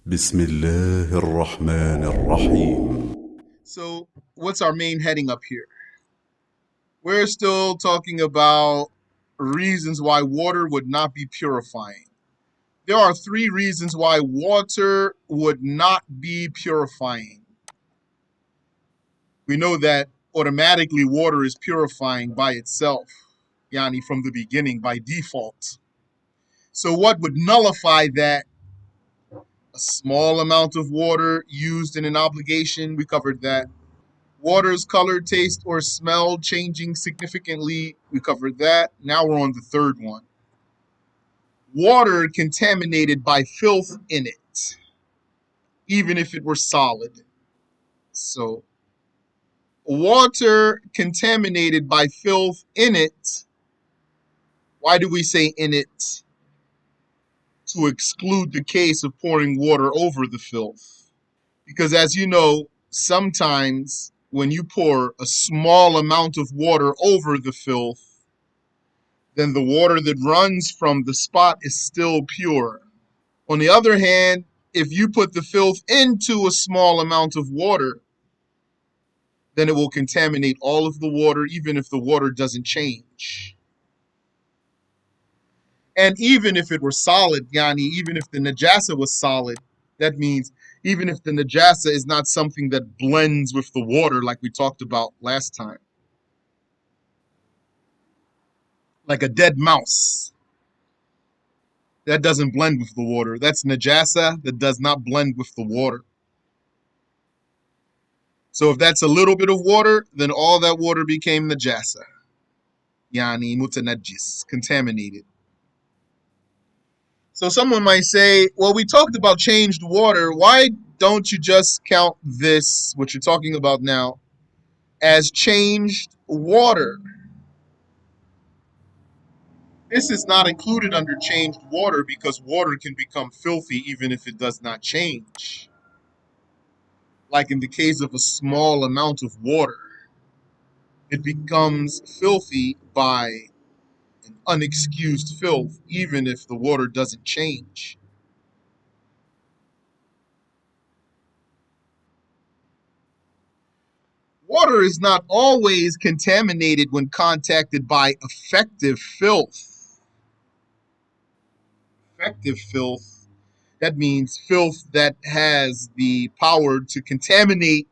بسم الله الرحمن الرحيم. So, what's our main heading up here? We're still talking about reasons why water would not be purifying. There are three reasons why water would not be purifying. We know that automatically water is purifying by itself, yani from the beginning by default. So, what would nullify that? A small amount of water used in an obligation, we covered that. Water's color, taste, or smell changing significantly. We covered that. Now we're on the third one. Water contaminated by filth in it, even if it were solid. So, water contaminated by filth in it. Why do we say in it? To exclude the case of pouring water over the filth. Because as you know, sometimes when you pour a small amount of water over the filth, then the water that runs from the spot is still pure. On the other hand, if you put the filth into a small amount of water, then it will contaminate all of the water, even if the water doesn't change. And even if it were solid, Yani, even if the najasa was solid, that means even if the najasa is not something that blends with the water, like we talked about last time, like a dead mouse, that doesn't blend with the water. That's najasa that does not blend with the water. So if that's a little bit of water, then all that water became najasa. Yani mutanajis, contaminated. So someone might say, well, we talked about changed water. Why don't you just count this, what you're talking about now, as changed water? This is not included under changed water because water can become filthy even if it does not change. Like in the case of a small amount of water, it becomes filthy by an unexcused filth, even if the water doesn't change. Water is not always contaminated when contacted by effective filth. Effective filth, that means filth that has the power to contaminate.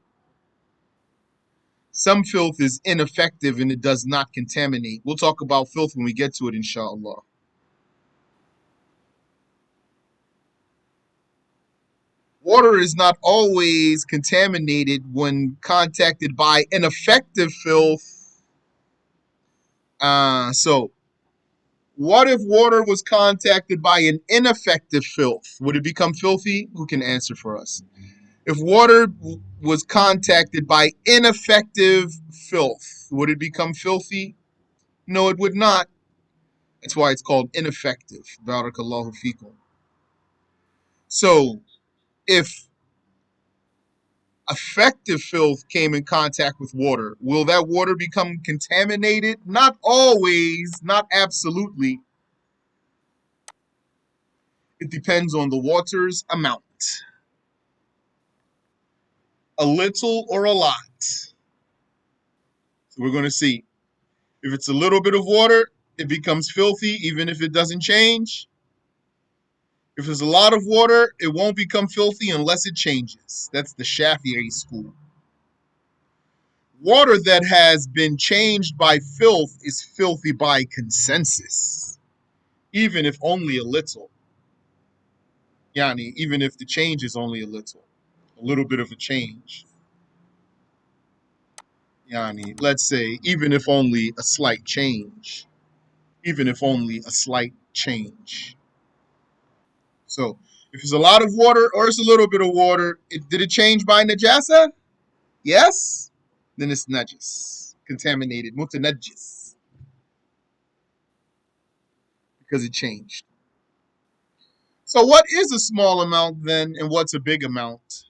Some filth is ineffective and it does not contaminate. We'll talk about filth when we get to it, inshallah. Water is not always contaminated when contacted by an effective filth. So, what if water was contacted by an ineffective filth? Would it become filthy? Who can answer for us? If water was contacted by ineffective filth, would it become filthy? No, it would not. That's why it's called ineffective. Barakallahu fikum. So, if effective filth came in contact with water, will that water become contaminated? Not always, not absolutely. It depends on the water's amount. A little or a lot. So we're going to see. If it's a little bit of water, it becomes filthy even if it doesn't change. If there's a lot of water, it won't become filthy unless it changes. That's the Shafi'i school. Water that has been changed by filth is filthy by consensus, even if only a little. Yani, even if the change is only a little bit of a change. Yani, let's say, even if only a slight change. Even if only a slight change. So, if it's a lot of water or it's a little bit of water, did it change by najasa? Yes? Then it's najis, contaminated, mutanajis, because it changed. So, what is a small amount then, and what's a big amount?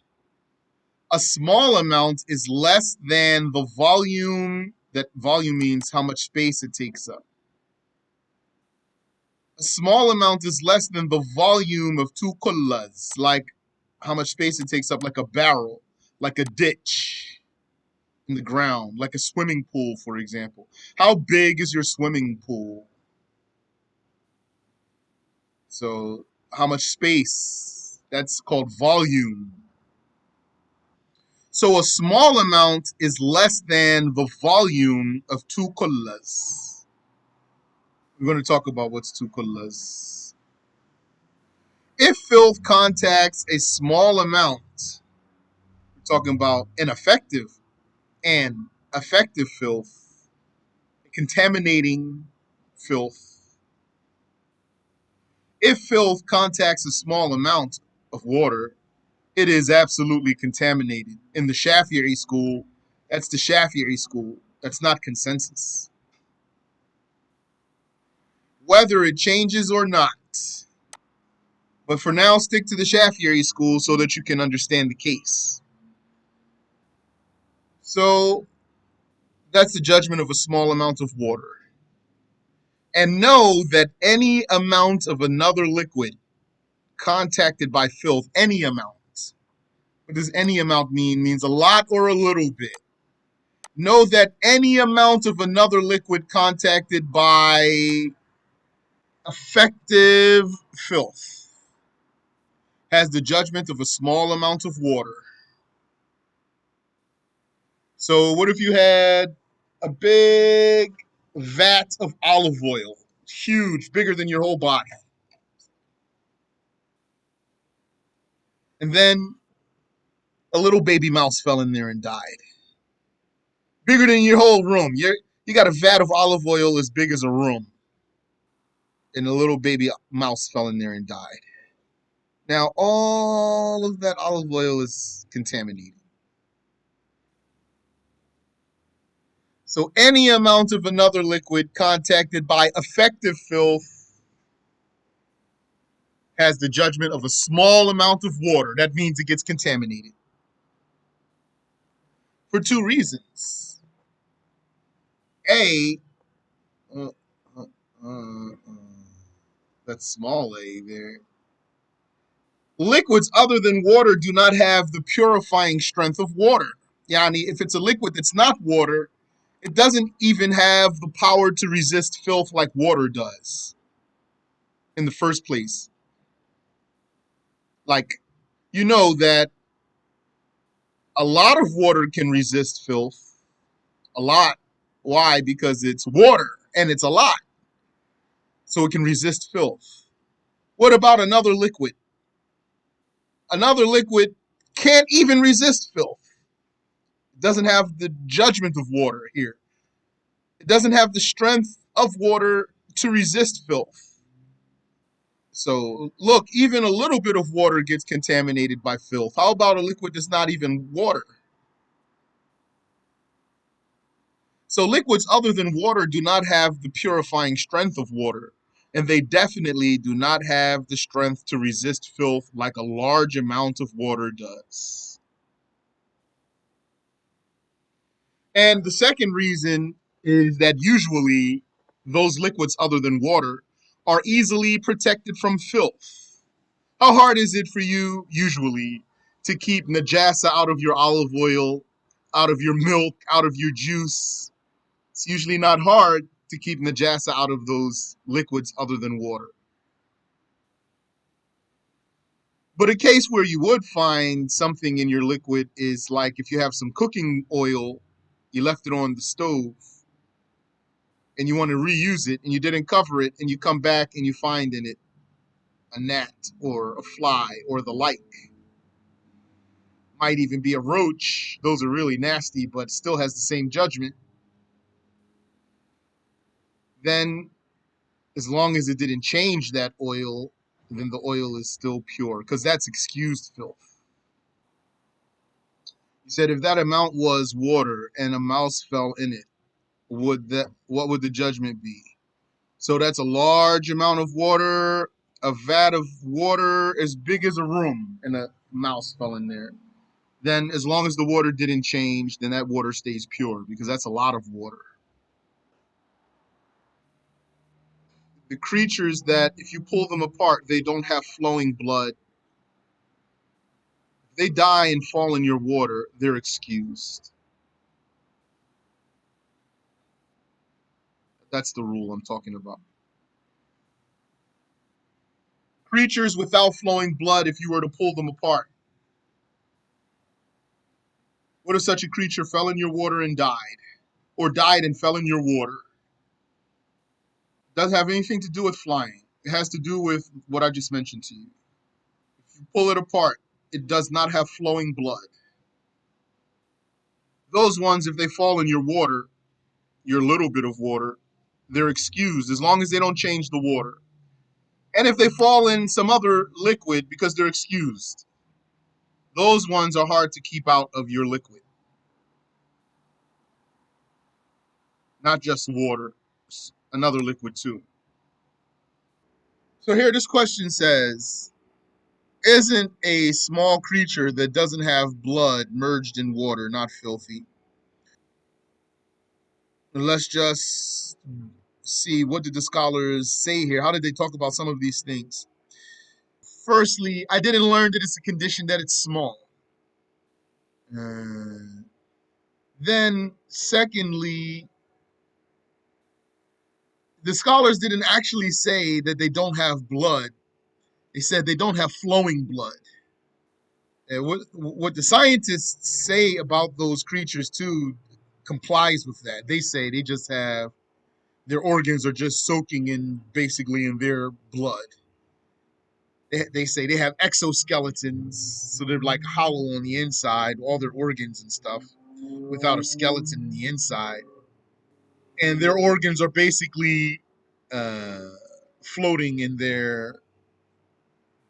A small amount is less than the volume. That volume means how much space it takes up. A small amount is less than the volume of two kullas, like how much space it takes up, like a barrel, like a ditch in the ground, like a swimming pool, for example. How big is your swimming pool? So, how much space? That's called volume. So, a small amount is less than the volume of two kullas. We're going to talk about what's two kullas. If filth contacts a small amount, we're talking about ineffective and effective filth, contaminating filth. If filth contacts a small amount of water, it is absolutely contaminated. In the Shafi'i school, that's the Shafi'i school. That's not consensus. Whether it changes or not. But for now, stick to the Shafi'i school so that you can understand the case. So that's the judgment of a small amount of water. And know that any amount of another liquid contacted by filth, any amount. What does any amount mean? It means a lot or a little bit. Know that any amount of another liquid contacted by effective filth has the judgment of a small amount of water. So, what if you had a big vat of olive oil, huge, bigger than your whole body, and then a little baby mouse fell in there and died? Bigger than your whole room. You got a vat of olive oil as big as a room, and a little baby mouse fell in there and died. Now, all of that olive oil is contaminated. So, any amount of another liquid contacted by effective filth has the judgment of a small amount of water. That means it gets contaminated for two reasons. A, uh, uh, uh, that's small a there. Liquids other than water do not have the purifying strength of water. Yani, if it's a liquid that's not water, it doesn't even have the power to resist filth like water does in the first place. Like, you know that a lot of water can resist filth. A lot. Why? Because it's water and it's a lot. So it can resist filth. What about another liquid? Another liquid can't even resist filth. It doesn't have the judgment of water here. It doesn't have the strength of water to resist filth. So, look, even a little bit of water gets contaminated by filth. How about a liquid that's not even water? So, liquids other than water do not have the purifying strength of water, and they definitely do not have the strength to resist filth like a large amount of water does. And the second reason is that usually those liquids other than water are easily protected from filth. How hard is it for you, usually, to keep najasa out of your olive oil, out of your milk, out of your juice? It's usually not hard to keep najasa out of those liquids other than water. But a case where you would find something in your liquid is like if you have some cooking oil, you left it on the stove, and you want to reuse it, and you didn't cover it, and you come back and you find in it a gnat or a fly or the like. Might even be a roach. Those are really nasty, but still has the same judgment. Then, as long as it didn't change that oil, then the oil is still pure, because that's excused filth. He said if that amount was water and a mouse fell in it, what would the judgment be? So that's a large amount of water, a vat of water as big as a room, and a mouse fell in there. Then as long as the water didn't change, then that water stays pure, because that's a lot of water. The creatures that if you pull them apart, they don't have flowing blood. They die and fall in your water, they're excused. That's the rule I'm talking about. Creatures without flowing blood, if you were to pull them apart. What if such a creature fell in your water and died? Or died and fell in your water? Doesn't have anything to do with flying. It has to do with what I just mentioned to you. If you pull it apart, it does not have flowing blood. Those ones, if they fall in your water, your little bit of water, they're excused as long as they don't change the water. And if they fall in some other liquid, because they're excused, those ones are hard to keep out of your liquid. Not just water, another liquid too. So here this question says, isn't a small creature that doesn't have blood merged in water not filthy? And let's just see, what did the scholars say here? How did they talk about some of these things? Firstly, I didn't learn that it's a condition that it's small. Uh, then, secondly, the scholars didn't actually say that they don't have blood. They said they don't have flowing blood. And what the scientists say about those creatures too complies with that. They say they just have their organs are just soaking in basically in their blood. They say they have exoskeletons, so they're like hollow on the inside, all their organs and stuff, without a skeleton in the inside. And their organs are basically uh, floating in their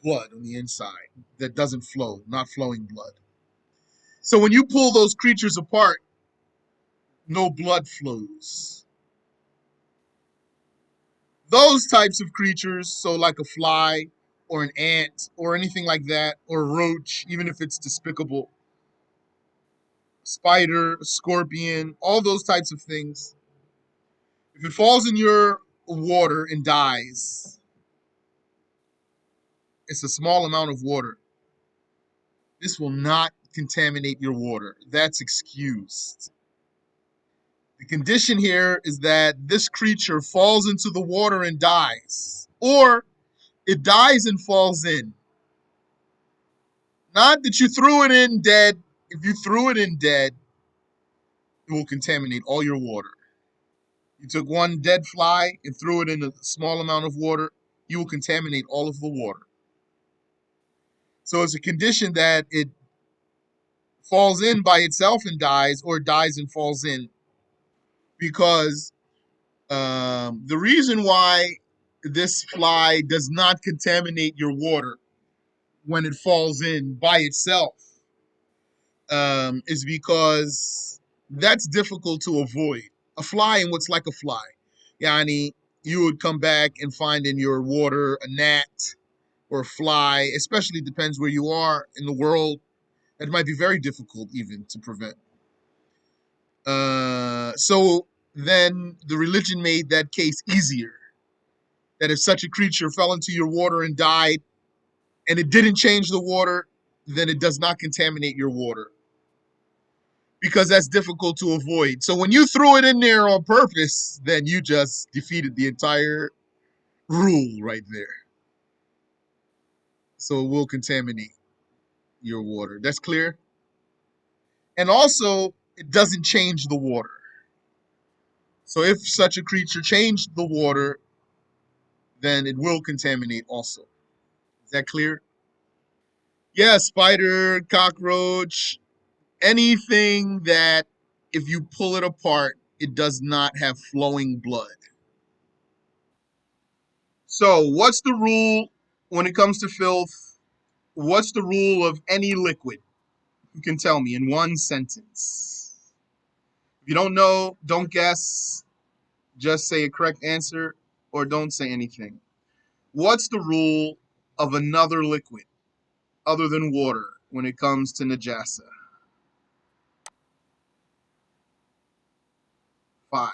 blood on the inside that doesn't flow, not flowing blood. So when you pull those creatures apart, no blood flows. Those types of creatures, so like a fly or an ant or anything like that, or a roach, even if it's despicable, spider, scorpion, all those types of things, if it falls in your water and dies, it's a small amount of water. This will not contaminate your water. That's excused. The condition here is that this creature falls into the water and dies, or it dies and falls in. Not that you threw it in dead. If you threw it in dead, it will contaminate all your water. You took one dead fly and threw it in a small amount of water, you will contaminate all of the water. So it's a condition that it falls in by itself and dies, or dies and falls in, because the reason why this fly does not contaminate your water when it falls in by itself is because that's difficult to avoid. A fly and what's like a fly. Yani, you would come back and find in your water a gnat or a fly, especially depends where you are in the world. It might be very difficult even to prevent. So then the religion made that case easier. That if such a creature fell into your water and died, and it didn't change the water, then it does not contaminate your water, because that's difficult to avoid. So when you threw it in there on purpose, then you just defeated the entire rule right there. So it will contaminate your water. That's clear? And also, it doesn't change the water. So if such a creature changed the water, then it will contaminate also. Is that clear? Yeah, spider, cockroach, anything that if you pull it apart, it does not have flowing blood. So, what's the rule when it comes to filth? What's the rule of any liquid? You can tell me in one sentence. If you don't know, don't guess. Just say a correct answer or don't say anything. What's the rule of another liquid other than water when it comes to najasa? 5,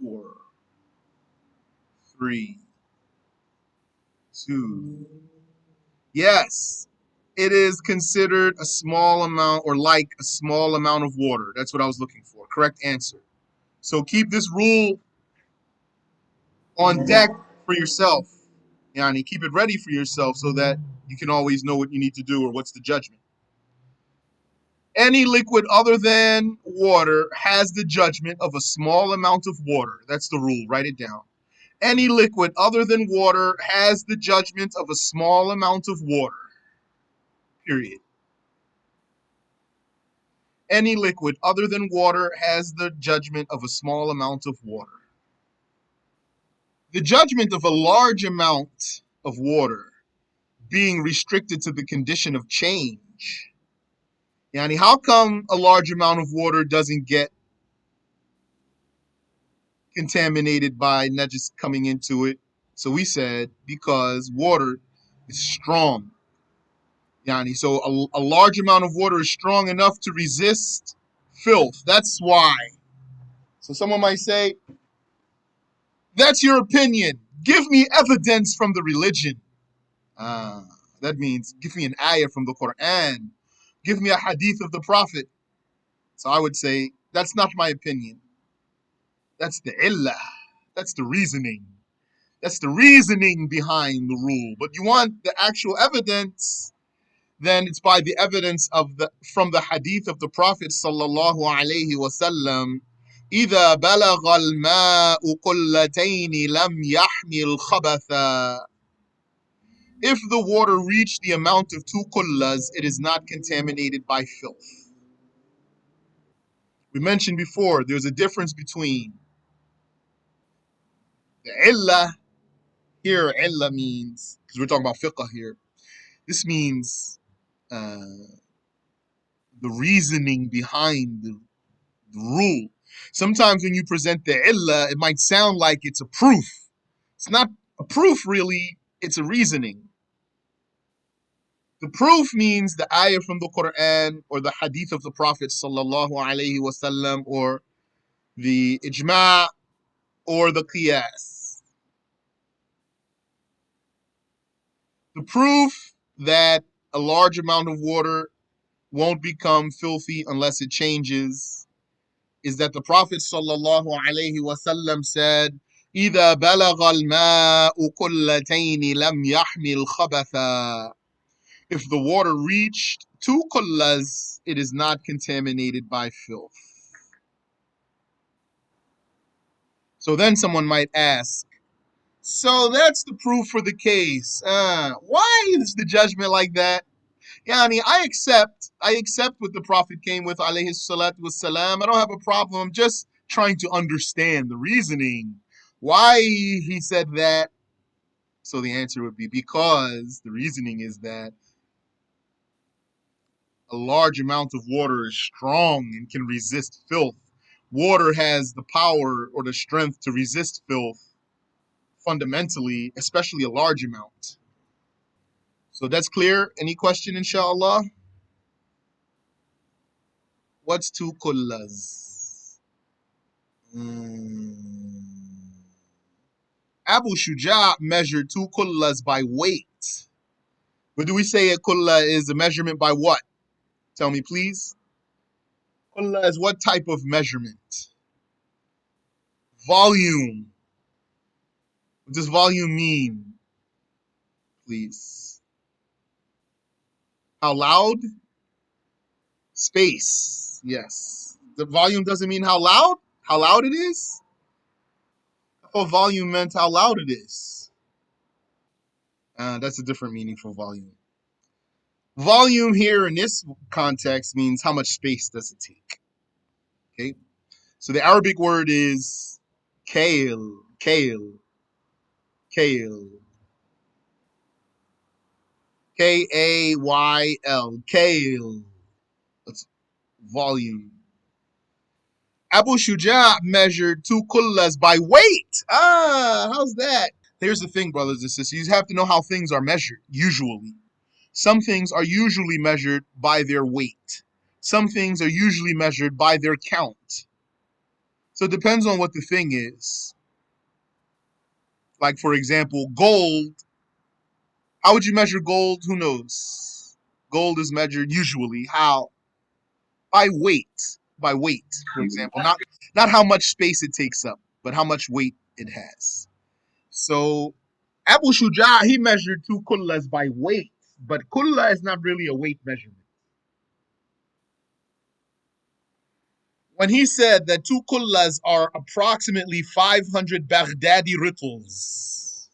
4, 3, 2. Yes. It is considered a small amount or like a small amount of water. That's what I was looking for. Correct answer. So keep this rule on deck for yourself. Yani, keep it ready for yourself so that you can always know what you need to do or what's the judgment. Any liquid other than water has the judgment of a small amount of water. That's the rule. Write it down. Any liquid other than water has the judgment of a small amount of water. Period. Any liquid other than water has the judgment of a small amount of water. The judgment of a large amount of water being restricted to the condition of change. Yani, how come a large amount of water doesn't get contaminated by najis coming into it? So we said because water is strong. Yani, so a large amount of water is strong enough to resist filth. That's why. So someone might say, that's your opinion. Give me evidence from the religion. Ah, that means give me an ayah from the Quran. Give me a hadith of the Prophet. So I would say, that's not my opinion. That's the illah. That's the reasoning. That's the reasoning behind the rule. But you want the actual evidence, then it's by the evidence of the from the hadith of the Prophet sallallahu alaihi wasallam. إذا بلغ الماء قلتين لم يحمل خبثا. If the water reached the amount of 2 kullas, it is not contaminated by filth. We mentioned before, there's a difference between the illah. Here, illah means, because we're talking about fiqh here, this means the reasoning behind the rule. Sometimes when you present the illah, it might sound like it's a proof. It's not a proof, really, it's a reasoning. The proof means the ayah from the Quran or the hadith of the Prophet sallallahu alaihi wasallam or the ijma' or the qiyas. The proof that a large amount of water won't become filthy unless it changes is that the Prophet sallallahu alaihi wasallam said, إذا بلغ الماء قلتين لم يحمل خبثا. If the water reached 2 kullas, it is not contaminated by filth. So then someone might ask, so that's the proof for the case. Why is the judgment like that? Yani, I accept what the Prophet came with, alayhi salatu wassalam. I don't have a problem. I'm just trying to understand the reasoning. Why he said that? So the answer would be because the reasoning is that a large amount of water is strong and can resist filth. Water has the power or the strength to resist filth fundamentally, especially a large amount. So that's clear. Any question, inshallah? What's 2 kullas? Abu Shuja measured 2 kullas by weight. But do we say a kulla is a measurement by what? Tell me, please. Kulla is what type of measurement? Volume. What does volume mean? Please. How loud? Space. Yes. The volume doesn't mean how loud? How loud it is? I thought volume meant how loud it is. That's a different meaning for volume. Volume here in this context means how much space does it take. Okay. So the Arabic word is kale, kale, kale. Kayl, kale. That's volume. Abu Shuja measured 2 kullas by weight. How's that? Here's the thing, brothers and sisters. You have to know how things are measured, usually. Some things are usually measured by their weight. Some things are usually measured by their count. So it depends on what the thing is. Like, for example, gold. How would you measure gold? Who knows? Gold is measured usually how? By weight. By weight, for example. Not how much space it takes up, but how much weight it has. So Abu Shuja, he measured two kullas by weight, but kulla is not really a weight measurement. When he said that two kullas are approximately 500 Baghdadi rittles,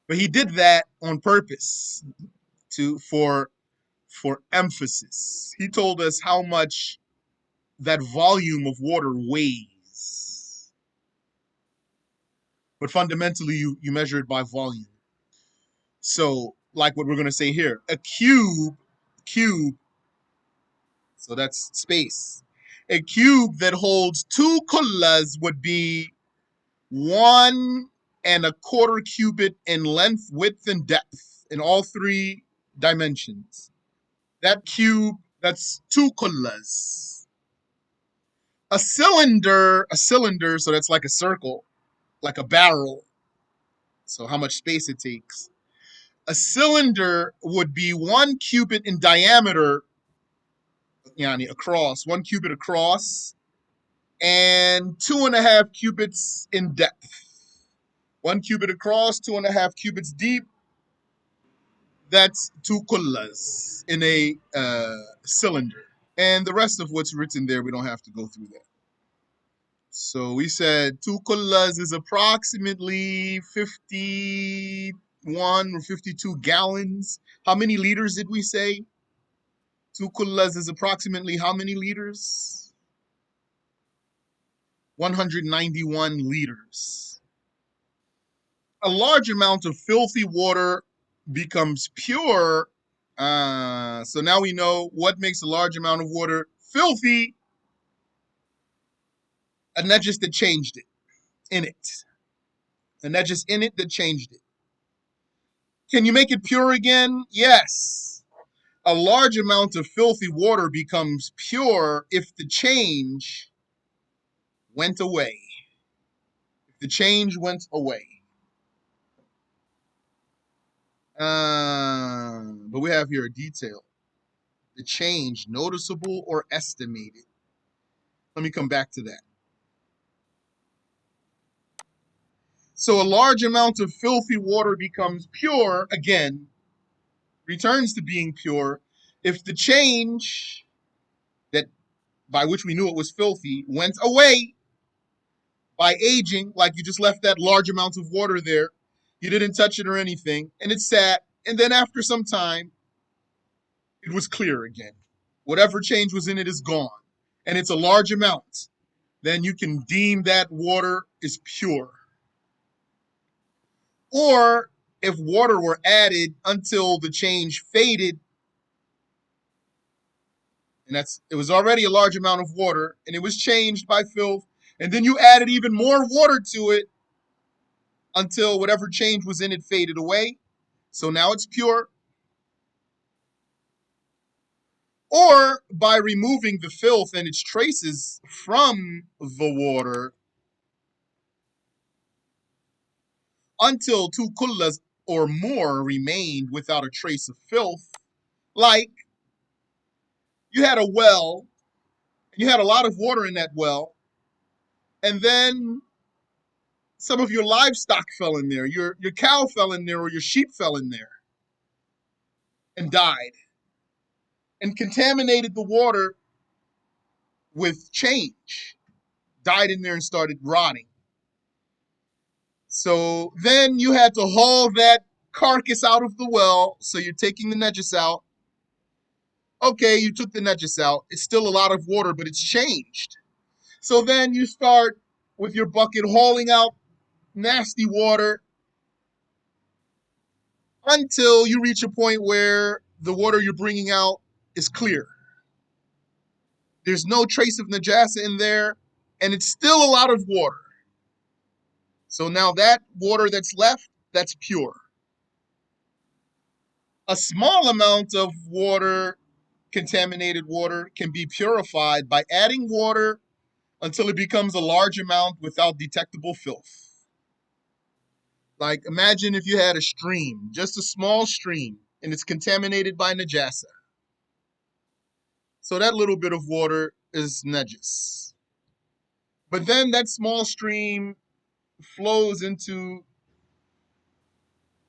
but he did that on purpose to for emphasis. He told us how much that volume of water weighs, but fundamentally you measure it by volume. So, like what we're going to say here, a cube, so that's space. A cube that holds two kullas would be 1.25 cubit in length, width, and depth in all three dimensions. That cube, that's two kullas. A cylinder, so that's like a circle, like a barrel. So how much space it takes. A cylinder would be 1 cubit in diameter, yani across, 1 cubit across, and 2.5 cubits in depth. 1 cubit across, 2.5 cubits deep. That's two kullas in a cylinder. And the rest of what's written there, we don't have to go through that. So we said two kullas is approximately 51 or 52 gallons. How many liters did we say? Two kullas is approximately how many liters? 191 liters. A large amount of filthy water becomes pure. So now we know what makes a large amount of water filthy. A najis that changed it, in it. A najis in it that changed it. Can you make it pure again? Yes. A large amount of filthy water becomes pure if the change went away. If the change went away. But we have here a detail. The change, noticeable or estimated. Let me come back to that. So a large amount of filthy water becomes pure, again, returns to being pure, if the change that by which we knew it was filthy went away by aging, like you just left that large amount of water there, you didn't touch it or anything, and it sat, and then after some time, it was clear again. Whatever change was in it is gone, and it's a large amount, then you can deem that water is pure. Or if water were added until the change faded, and it was already a large amount of water, and it was changed by filth, and then you added even more water to it until whatever change was in it faded away. So now it's pure. Or by removing the filth and its traces from the water until two kullas or more remained without a trace of filth. Like you had a well, and you had a lot of water in that well, and then some of your livestock fell in there. Your cow fell in there, or your sheep fell in there and died and contaminated the water with change, died in there and started rotting. So then you had to haul that carcass out of the well. So you're taking the najis out. Okay, you took the najis out. It's still a lot of water, but it's changed. So then you start with your bucket hauling out nasty water until you reach a point where the water you're bringing out is clear. There's no trace of najasa in there, and it's still a lot of water. So now that water that's left, that's pure. A small amount of water, contaminated water, can be purified by adding water until it becomes a large amount without detectable filth. Like imagine if you had a stream, just a small stream, and it's contaminated by najasa. So that little bit of water is najis. But then that small stream flows into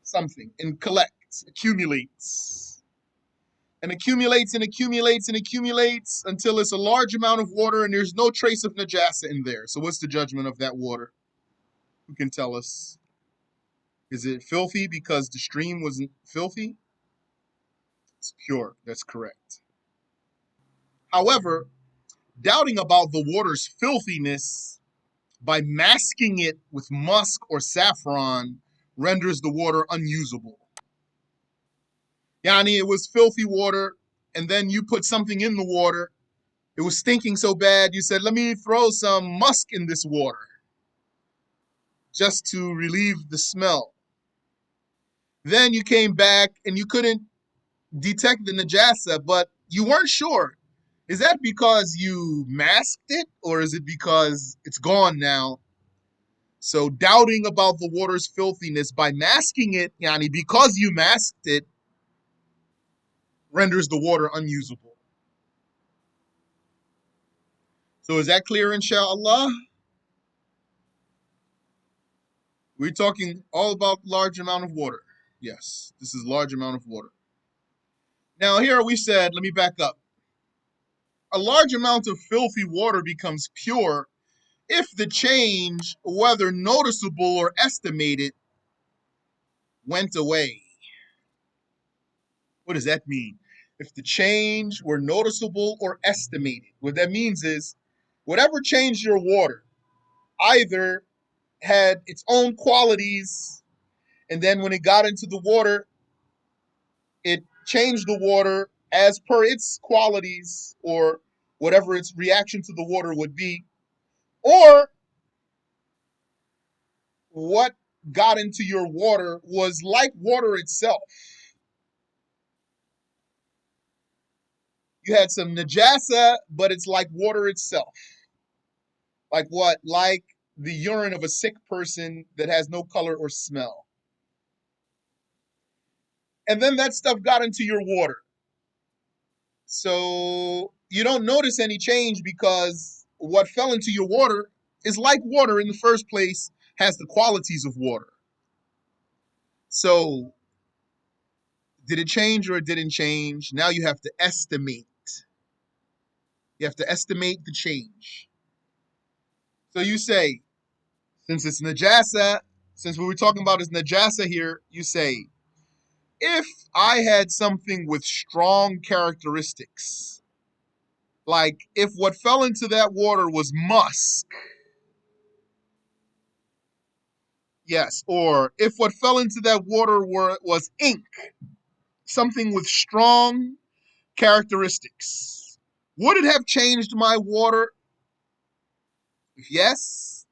something and collects, accumulates, and accumulates and accumulates and accumulates until it's a large amount of water and there's no trace of najasa in there. So what's the judgment of that water? Who can tell us? Is it filthy because the stream wasn't filthy? It's pure. That's correct. However, doubting about the water's filthiness by masking it with musk or saffron renders the water unusable. Yani, it was filthy water, and then you put something in the water. It was stinking so bad, you said, let me throw some musk in this water just to relieve the smell. Then you came back and you couldn't detect the najasa, but you weren't sure. Is that because you masked it, or is it because it's gone now? So doubting about the water's filthiness by masking it, yani, because you masked it, renders the water unusable. So is that clear, inshallah? We're talking all about large amount of water. Yes, this is large amount of water. Now here we said, let me back up. A large amount of filthy water becomes pure if the change, whether noticeable or estimated, went away. What does that mean? If the change were noticeable or estimated, what that means is whatever changed your water either had its own qualities, and then when it got into the water, it changed the water as per its qualities or whatever its reaction to the water would be, or what got into your water was like water itself. You had some najasa, but it's like water itself. Like what? Like the urine of a sick person that has no color or smell. And then that stuff got into your water. So you don't notice any change because what fell into your water is like water in the first place, has the qualities of water. So did it change or it didn't change? Now you have to estimate. You have to estimate the change. So you say, since it's najasa, since what we're talking about is najasa here, you say, if I had something with strong characteristics, like if what fell into that water was musk, yes, or if what fell into that water was ink, something with strong characteristics, would it have changed my water? If yes,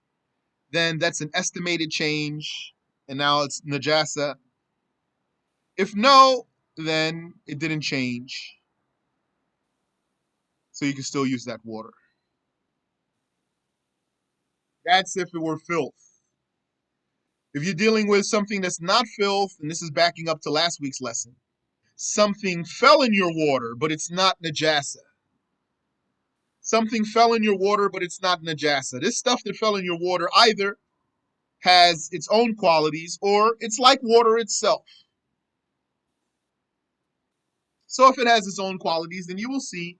then that's an estimated change, and now it's najasa. If no, then it didn't change, so you can still use that water. That's if it were filth. If you're dealing with something that's not filth, and this is backing up to last week's lesson, something fell in your water, but it's not najasa. Something fell in your water, but it's not najasa. This stuff that fell in your water either has its own qualities or it's like water itself. So if it has its own qualities, then you will see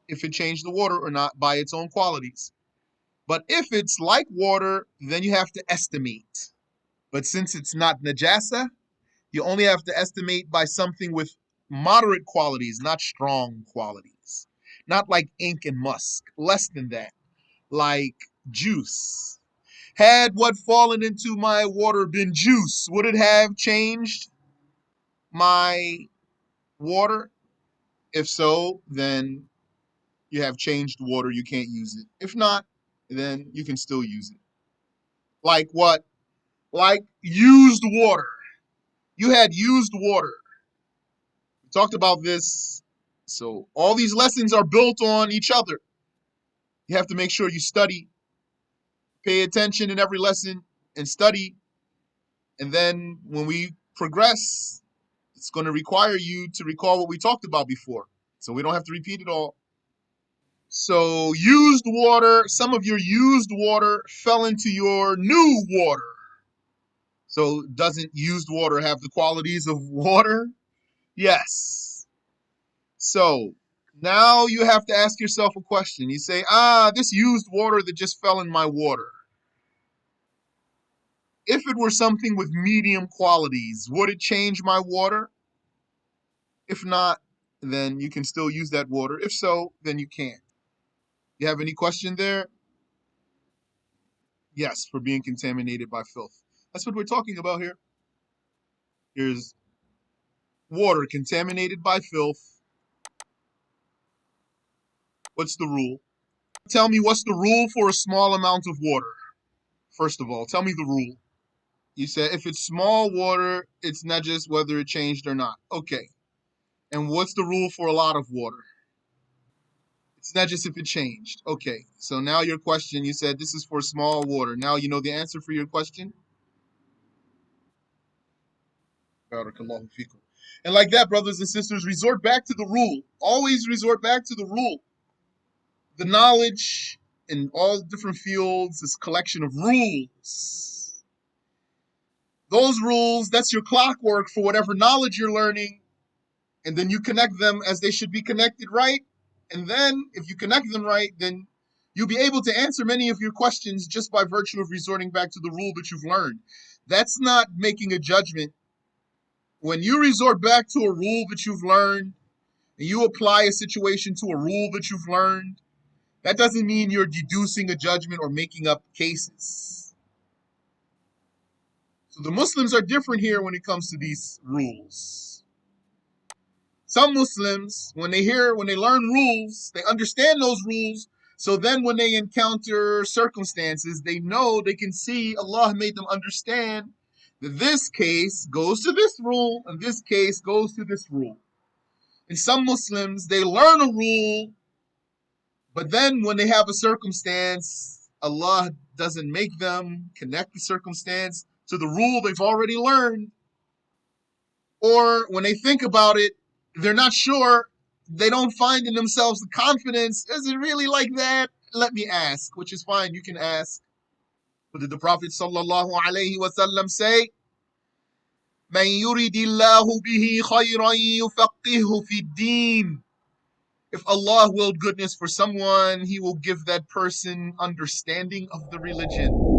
if it changed the water or not by its own qualities. But if it's like water, then you have to estimate. But since it's not najasa, you only have to estimate by something with moderate qualities, not strong qualities. Not like ink and musk, less than that. Like juice. Had what fallen into my water been juice, would it have changed my water? If so, then you have changed water, you can't use it. If not, then you can still use it. Like what? Like used water. You had used water. We talked about this. So all these lessons are built on each other. You have to make sure you study, pay attention in every lesson, and study. And then when we progress It's going to require you to recall what we talked about before, so we don't have to repeat it all. So used water, some of your used water fell into your new water. So doesn't used water have the qualities of water? Yes. So now you have to ask yourself a question. You say, this used water that just fell in my water. If it were something with medium qualities, would it change my water? If not, then you can still use that water. If so, then you can't. You have any question there? Yes, for being contaminated by filth. That's what we're talking about here. Here's water contaminated by filth. What's the rule? Tell me what's the rule for a small amount of water. First of all, tell me the rule. You said if it's small water, it's not just whether it changed or not. Okay. And what's the rule for a lot of water? It's not just if it changed. Okay. So now your question, you said this is for small water. Now you know the answer for your question? Barakallahu fikum. And like that, brothers and sisters, resort back to the rule. Always resort back to the rule. The knowledge in all different fields is a collection of rules. Those rules, that's your clockwork for whatever knowledge you're learning, and then you connect them as they should be connected, right? And then if you connect them right, then you'll be able to answer many of your questions just by virtue of resorting back to the rule that you've learned. That's not making a judgment. When you resort back to a rule that you've learned, and you apply a situation to a rule that you've learned, that doesn't mean you're deducing a judgment or making up cases. So the Muslims are different here when it comes to these rules. Some Muslims, when they learn rules, they understand those rules. So then when they encounter circumstances, they know, they can see Allah made them understand that this case goes to this rule and this case goes to this rule. And some Muslims, they learn a rule, but then when they have a circumstance, Allah doesn't make them connect the circumstance to the rule they've already learned. Or when they think about it, they're not sure. They don't find in themselves the confidence. Is it really like that? Let me ask, which is fine. You can ask. What did the Prophet sallallahu alaihi wasallam say? من يريد الله به خيرا يفقهه في الدين. If Allah willed goodness for someone, He will give that person understanding of the religion.